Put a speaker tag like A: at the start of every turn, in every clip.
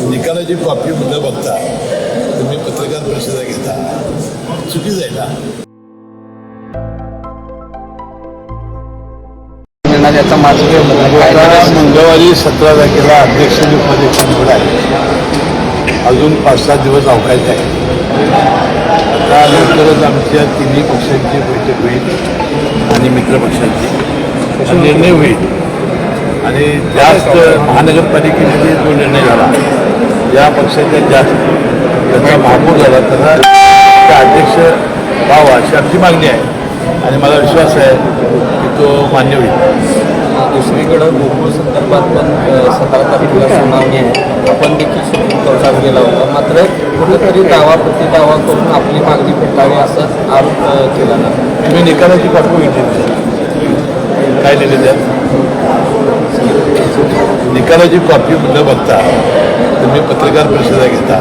A: निकालाची कॉपी न बघता तुम्ही पत्रकार परिषदा घेता, चुकीचं आहे ना.
B: याचा
A: मंगळवारी 17 तारखेला अध्यक्ष आणि उपाध्यक्ष निवड आहे. अजून 5-7 दिवस अवकाश आहे. आता लवकरच आमच्या तिन्ही पक्षांची बैठक होईल आणि मित्रपक्षांची निर्णय होईल. आणि जास्त महानगरपालिकेमध्ये जो निर्णय झाला या पक्षाच्या जास्त त्याचा महापौर झाला त्याचा अध्यक्ष व्हावा अशी आमची मागणी आहे आणि मला विश्वास आहे की तो मान्य होईल.
B: दुसरीकडं गोकुळ संदर्भात पण 17 तारखेला सुनावणी आहे. आपण देखील सुप्रीम कोर्टात गेला होता, मात्र कुठेतरी दावा प्रतिदावा करून आपली मागणी फेटावी असं आरोप केला ना.
A: तुम्ही निकालाची कॉपी घेतली काय लिहिले त्यात? निकालाची कॉपी न बघता तुम्ही पत्रकार परिषदा घेता,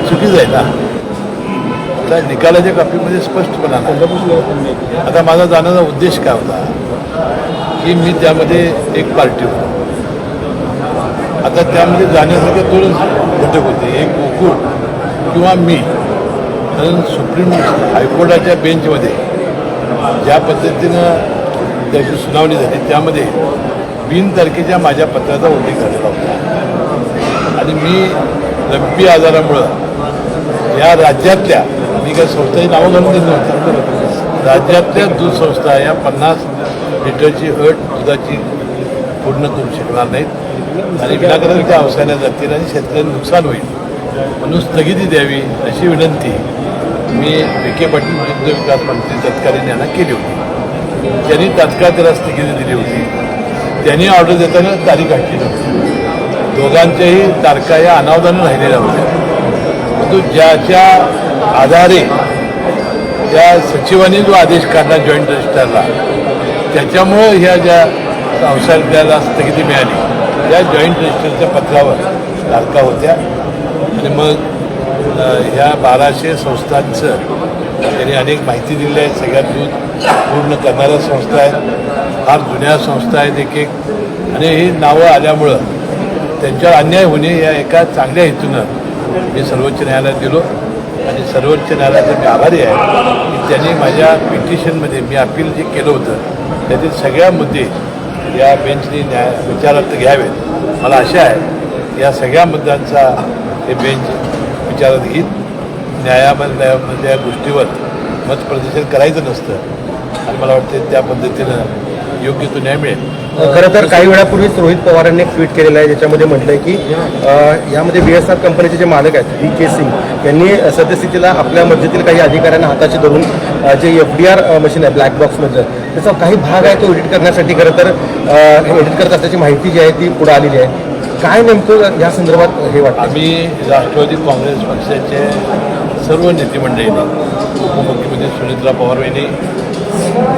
A: चुकीचं आहे ना. त्या निकालाच्या कॉपीमध्ये स्पष्टपणा नाही. आता माझा जाण्याचा उद्देश काय होता की मी त्यामध्ये एक पार्टी होतो. आता त्यामध्ये जाण्यासारखे 2 घटक होते, एक गोकुळ किंवा मी. कारण सुप्रीम हायकोर्टाच्या बेंचमध्ये ज्या पद्धतीनं त्याची सुनावणी झाली त्यामध्ये 20 तारखेच्या माझ्या पत्राचा उल्लेख झालेला होता. आणि मी लंपी आजारामुळं या राज्यातल्या, मी काही संस्थेची नावं घालून देत नव्हतं, राज्यातल्या दूध संस्था या 50 लिटरची अट दुधाची पूर्ण करू शकणार नाहीत आणि विनाकारण त्या अवसायाला जातील आणि शेतकऱ्यांना नुकसान होईल. म्हणून स्थगिती द्यावी अशी विनंती मी विखे पाटील दुग्ध विकास मंत्री तत्कालीन यांना केली होती. त्यांनी तात्काळ त्याला स्थगिती दिली होती. त्यांनी ऑर्डर देताना तारीख आणली नव्हती. दोघांच्याही तारखा या अनावधानं राहिलेल्या होत्या. परंतु ज्याच्या आधारे त्या सचिवांनी जो आदेश काढला जॉईंट रजिस्ट्रारला, त्याच्यामुळं ह्या ज्या संस्थांना स्थगिती मिळाली त्या जॉईंट रजिस्टरच्या पत्रावर तारखा होत्या. आणि मग ह्या 1200 संस्थांचं त्यांनी अनेक माहिती दिली आहे. सगळ्यात दूध पूर्ण करणाऱ्या संस्था आहेत, फार जुन्या संस्था आहेत एक आणि ही नावं आल्यामुळं त्यांच्यावर अन्याय होणे या एका चांगल्या हेतूनं मी सर्वोच्च न्यायालयात गेलो आणि सर्वोच्च न्यायालयाचे मी आभारी आहे की त्यांनी माझ्या पिटिशनमध्ये मी अपील जे केलं होतं त्यातील सगळ्या मुद्दे या बेंचने विचारात घ्यावेत. मला आशा आहे या सगळ्या मुद्द्यांचा हे बेंच विचारात घेईल. न्यायामध्ये या गोष्टीवर मतप्रदर्शन करायचं नसतं आणि मला वाटतं त्या पद्धतीनं योग्य तो न्याय मिळेल.
C: खरं तर काही वेळापूर्वीच रोहित पवारांनी एक ट्विट केलेलं आहे ज्याच्यामध्ये म्हटलं आहे की यामध्ये BSR कंपनीचे जे मालक आहेत VK सिंग यांनी सद्यस्थितीला आपल्या मर्जीतील काही अधिकाऱ्यांना हाताशी धरून जे FDR मशीन आहे ब्लॅक बॉक्समधलं त्याचा काही भाग आहे तो एडिट करण्यासाठी खरं तर एडिट करत असल्याची माहिती जी आहे ती पुढे आलेली आहे. काय नेमकं या संदर्भात हे वाटतं?
A: आम्ही राष्ट्रवादी काँग्रेस पक्षाचे सर्व नेते मंडळींनी, उपमुख्यमंत्री सुनीत्रा पवार यांनी,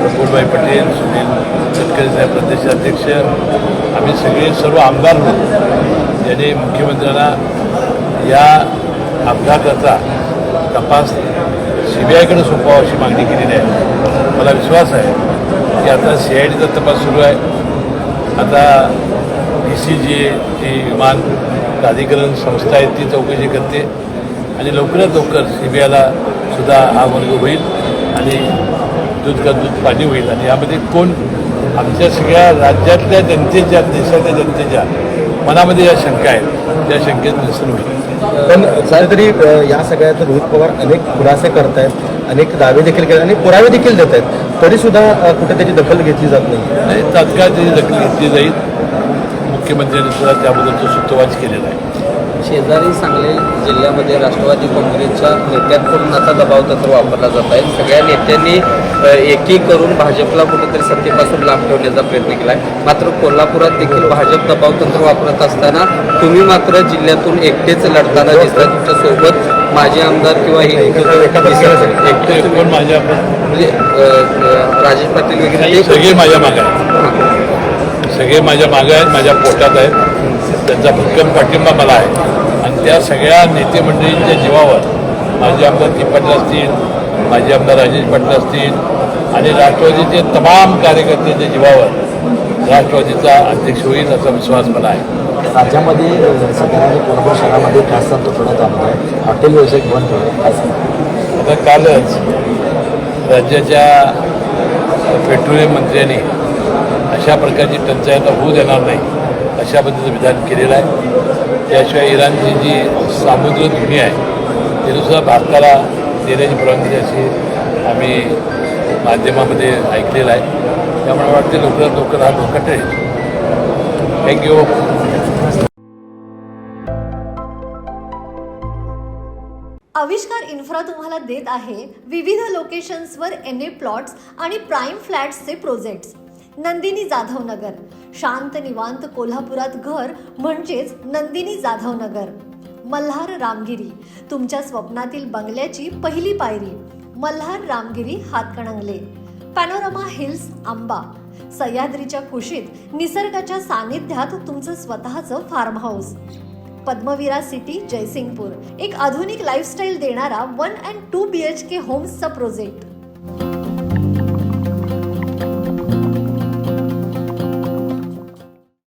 A: प्रफुल्लभाई पटेल, सुनील तटकरे साहेब प्रदेशाध्यक्ष, आम्ही सगळे सर्व आमदार होतो यांनी मुख्यमंत्र्यांना या अपघाताचा तपास CBIकडे सोपवावा अशी मागणी केलेली आहे. मला विश्वास आहे की आता CIDचा तपास सुरू आहे. आता DCGA जी विमान प्राधिकरण संस्था आहे ती चौकशी करते आणि लवकरात लवकर CBIला सुद्धा हा वर्ग होईल आणि दूध का दूध पाणी होईल. आणि यामध्ये कोण आमच्या सगळ्या राज्यातल्या जनतेच्या, देशातल्या जनतेच्या मनामध्ये या शंका आहेत त्या शंकेत निरसन होईल.
C: पण तरी या सगळ्यात रोहित पवार अनेक खुलासे करत आहेत, अनेक दावे देखील केले आणि पुरावे देखील देत आहेत, तरीसुद्धा कुठे त्याची दखल घेतली जात नाही.
A: तात्काळ त्याची दखल घेतली जाईल. मुख्यमंत्र्यांनी सुद्धा त्याबद्दलचा सूत्रवाच केलेला आहे.
B: शेजारी सांगली जिल्ह्यामध्ये राष्ट्रवादी काँग्रेसच्या नेत्यांकडून आता दबाव तंत्र वापरला जात आहे. सगळ्या नेत्यांनी एकी करून भाजपला कुठेतरी सत्तेपासून लांब ठेवण्याचा प्रयत्न केला आहे. मात्र कोल्हापुरात देखील भाजप दबाव तंत्र वापरत असताना तुम्ही मात्र जिल्ह्यातून एकटेच लढताना दिसता. तुमच्यासोबत माजी आमदार किंवा
A: एकटे कोण माझ्या
B: म्हणजे राजेश पाटील वगैरे
A: सगळे माझ्या मागे आहेत, सगळे माझ्या मागे आहेत, माझ्या पोटात आहेत. त्यांचा भक्कम पाठिंबा मला आहे आणि त्या सगळ्या नेते मंडळींच्या जीवावर माझे आमदार ती पाटील असतील, माझे आमदार राजेश पाटील असतील आणि राष्ट्रवादीचे तमाम कार्यकर्त्यांच्या जीवावर राष्ट्रवादीचा अध्यक्ष होईल असा विश्वास मला आहे.
D: राज्यामध्ये सध्या कोल्हापूर शहरामध्ये गॅसचा तुटवडा जाणवत आहे. हॉटेल व्यावसायिक बंद ठेवलं काय सांगता?
A: आता कालच राज्याच्या पेट्रोलियम मंत्र्यांनी अशा प्रकारची टंचाई आता होऊ देणार नाही अशा पद्धतीचं विधान केलेलं आहे. त्याशिवाय इराणची जी सामुद्रधुनी आहे तिथंसुद्धा भारताला देण्याची परवानगी अशी आम्ही माध्यमामध्ये ऐकलेलं आहे. त्यामुळे वाटते लवकरात लवकर हा धोका टळेल. थँक्यू.
E: आविष्कार इन्फ्रा तुम्हाला देत आहे विविध लोकेशन्सवर NA प्लॉट्स आणि प्राईम फ्लॅट्सचे प्रोजेक्ट्स. नंदिनी जाधव नगर, शांत निवांत कोल्हापुरात घर म्हणजेच नंदिनी जाधव नगर. मल्हार रामगिरी, तुमच्या स्वप्नातील बंगल्याची पहिली पायरी. मल्हार रामगिरी हातकणंगले. पॅनोरमा हिल्स आंबा, सह्याद्रीच्या कुशीत निसर्गाच्या सानिध्यात तुमचं स्वतःचं farm house. Padmavira city Jaysingpur, एक आधुनिक लाईफस्टाईल देणारा 1 and 2 BHK होम्सचा प्रोजेक्ट.